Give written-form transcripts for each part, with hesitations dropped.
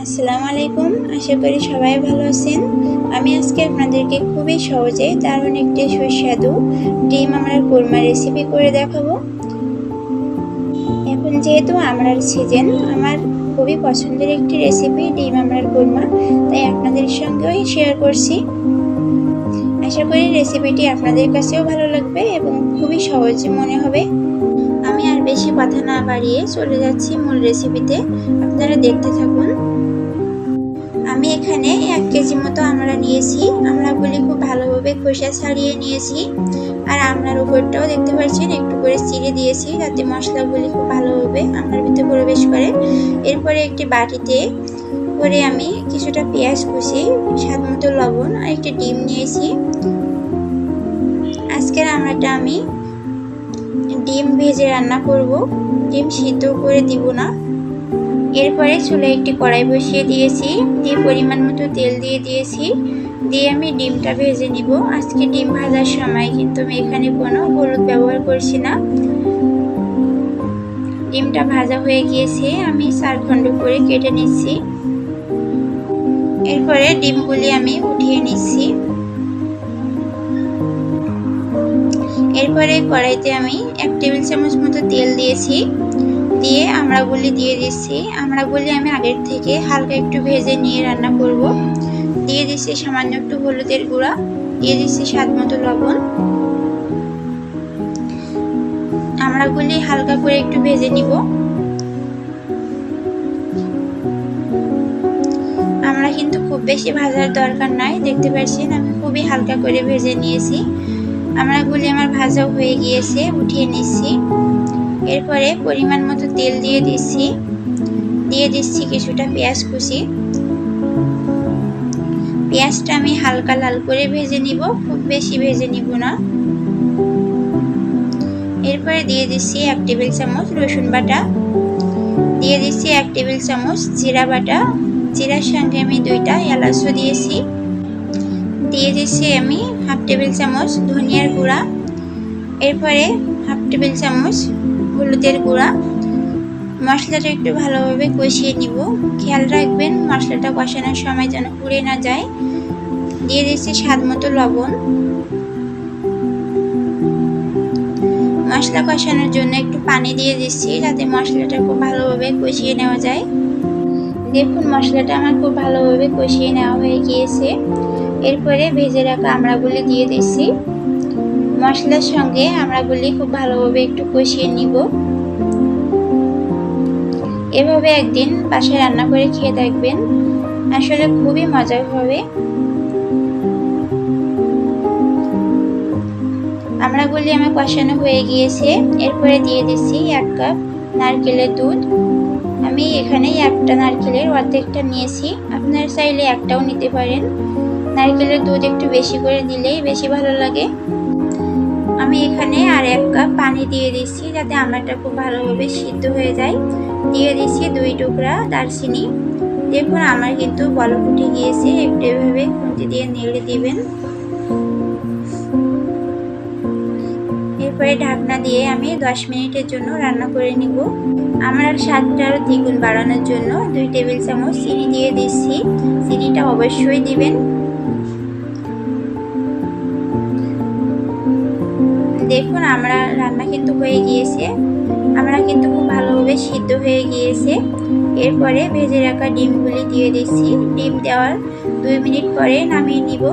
আসসালামু আলাইকুম। আশা করি সবাই ভালো আছেন। আমি আজকে আপনাদেরকে খুবই সহজে দারুণ একটি সুস্বাদু ডিম আমড়ার কোরমা রেসিপি করে দেখাবো। এখন যেহেতু আমড়ার সিজন, আমার খুবই পছন্দের একটি রেসিপি ডিম আমড়ার কোরমা, তাই আপনাদের সঙ্গেই শেয়ার করছি। আশা করি রেসিপিটি আপনাদের কাছেও ভালো লাগবে এবং খুবই সহজ মনে হবে। আমি আর বেশি কথা না বাড়িয়ে চলে যাচ্ছি মূল রেসিপিতে, আপনারা দেখতে থাকুন। আমি এখানে 1 কেজি মতো আমড়া নিয়েছি। আমড়াগুলি খুব ভালোভাবে খোসা ছাড়িয়ে নিয়েছি, আর আমড়ার উপরটাও দেখতে পাচ্ছেন একটু করে চিড়ে দিয়েছি যাতে মশলাগুলি খুব ভালোভাবে আমড়ার ভিতরে প্রবেশ করে। এরপরে একটি বাটিতে করে আমি কিছুটা পেঁয়াজ কুচি, স্বাদ মতো লবণ আর একটি ডিম নিয়েছি। আজকের আমড়াটা আমি ডিম ভেজে রান্না করব, ডিম সিদ্ধ করে দিব না। এরপরে চুলায় একটি কড়াই বসিয়ে দিয়েছি, দিয়ে পরিমাণ মতো তেল দিয়ে দিয়েছি, দিয়ে আমি ডিমটা ভেজে নিব। আজকে ডিম ভাজার সময় কিন্তু আমি এখানে কোনো হলুদ ব্যবহার করছি না। ডিমটা ভাজা হয়ে গিয়েছে, আমি 4 খণ্ড করে কেটে নিচ্ছি। এরপরে ডিমগুলি আমি উঠিয়ে নিচ্ছি। এরপরে কড়াইতে আমি 1 টেবিল চামচ মতো তেল দিয়েছি, দিয়ে আমড়াগুলি দিয়ে দিচ্ছি। আমড়াগুলি আমি আগের থেকে হালকা একটু ভেজে নিয়ে রান্না করব। দিয়ে দিচ্ছি সামান্য একটু হলুদের গুঁড়া, দিয়ে দিচ্ছি স্বাদ মতো লবণ। আমড়াগুলি হালকা করে একটু ভেজে নিব। আমড়া কিন্তু খুব বেশি ভাজার দরকার নাই, দেখতে পাচ্ছেন আমি খুবই হালকা করে ভেজে নিয়েছি। আমড়াগুলি আমার ভাজা হয়ে গিয়েছে, উঠিয়ে নিচ্ছি। এরপরে পরিমাণ মতো তেল দিয়ে দিচ্ছি কিছুটা পেঁয়াজ কুচি। পেঁয়াজটা আমি হালকা লাল করে ভেজে নিব, খুব বেশি ভেজে নিব না। এরপরে দিয়ে দিচ্ছি 1 টেবিল চামচ রসুন বাটা, দিয়ে দিচ্ছি 1 টেবিল চামচ জিরা বাটা। জিরার সঙ্গে আমি 2টা এলাচও দিয়েছি। দিয়ে দিচ্ছি আমি 1/2 টেবিল চামচ ধনিয়ার গুঁড়া। এরপরে 1/2 টেবিল চামচ হলুদের গুঁড়া। মশলাটা একটু ভালোভাবে কষিয়ে নিব। খেয়াল রাখবেন মশলাটা কষানোর সময় যেন পুড়ে না যায়। দিয়ে দিচ্ছি স্বাদ মতো লবণ। মশলা কষানোর জন্য একটু পানি দিয়ে দিচ্ছি যাতে মশলাটা খুব ভালোভাবে কষিয়ে নেওয়া যায়। দেখুন মশলাটা আমার খুব ভালোভাবে কষিয়ে নেওয়া হয়ে গিয়েছে। এরপরে ভেজে রাখা আমড়াগুলি দিয়ে দিচ্ছি। মশলার সঙ্গে আমড়াগুলি খুব ভালোভাবে একটু কষিয়ে নিব। এভাবে একদিন বাসায় রান্না করে খেয়ে দেখবেন, আসলে খুবই মজার হবে। আমড়াগুলি আমার কষানো হয়ে গিয়েছে। এরপরে দিয়ে দিচ্ছি 1 কাপ নারকেলের দুধ। আমি এখানে একটা নারকেলের অর্ধেকটা নিয়েছি, আপনারা চাইলে একটাও নিতে পারেন। নারকেলের দুধ একটু বেশি করে দিলেই বেশি ভালো লাগে। আমি এখানে আর 1 কাপ পানি দিয়ে দিচ্ছি যাতে আমড়াটা খুব ভালোভাবে সিদ্ধ হয়ে যায়। দিয়ে দিচ্ছি 2 টুকরা দারচিনি। দেখুন আমার কিন্তু বলক উঠে গিয়েছে, একটু এভাবে খুন্তি দিয়ে নেড়ে দিবেন। এরপরে ঢাকনা দিয়ে আমি 10 মিনিটের জন্য রান্না করে নিব। আমড়ার স্বাদটা আরও দ্বিগুণ বাড়ানোর জন্য 2 টেবিল চামচ চিনি দিয়ে দিচ্ছি। চিনিটা অবশ্যই দিবেন। দেখুন আমরা রান্না কিন্তু হয়ে গিয়েছে, আমরা কিন্তু খুব ভালোভাবে সিদ্ধ হয়ে গিয়েছে। এরপরে ভেজে রাখা ডিমগুলি দিয়ে দিচ্ছি। ডিম দেওয়ার 2 মিনিট পরে নামিয়ে নিব।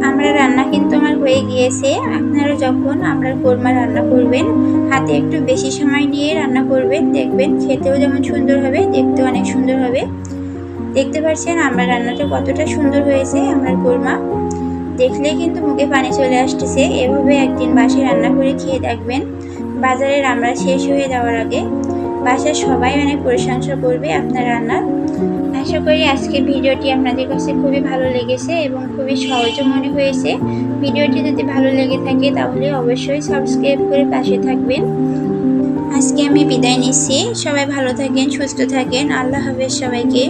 আমরা রান্না কিন্তু আমার হয়ে গিয়েছে। আপনারা যখন আমড়ার কোরমা রান্না করবেন হাতে একটু বেশি সময় নিয়ে রান্না করবেন, দেখবেন খেতেও যেমন সুন্দর হবে, দেখতেও অনেক সুন্দর হবে। দেখতে পাচ্ছেন আমড়ার রান্নাটা কতটা সুন্দর হয়েছে। আমড়ার কোরমা দেখলে কিন্তু মুখে পানি চলে আসতেছে। এভাবে একদিন বাসায় রান্না করে খেয়ে দেখবেন, বাজারের আমড়া শেষ হয়ে যাওয়ার আগে বাসার সবাই অনেক প্রশংসা করবে আপনার রান্নার। আশা করি আজকের ভিডিওটি আপনাদের কাছে খুবই ভালো লেগেছে এবং খুবই সহজ মনে হয়েছে। ভিডিওটি যদি ভালো লেগে থাকে তাহলে অবশ্যই সাবস্ক্রাইব করে পাশে থাকবেন। আজকে আমি বিদায় নিচ্ছি। সবাই ভালো থাকেন, সুস্থ থাকেন। আল্লাহ হাফেজ সবাইকে।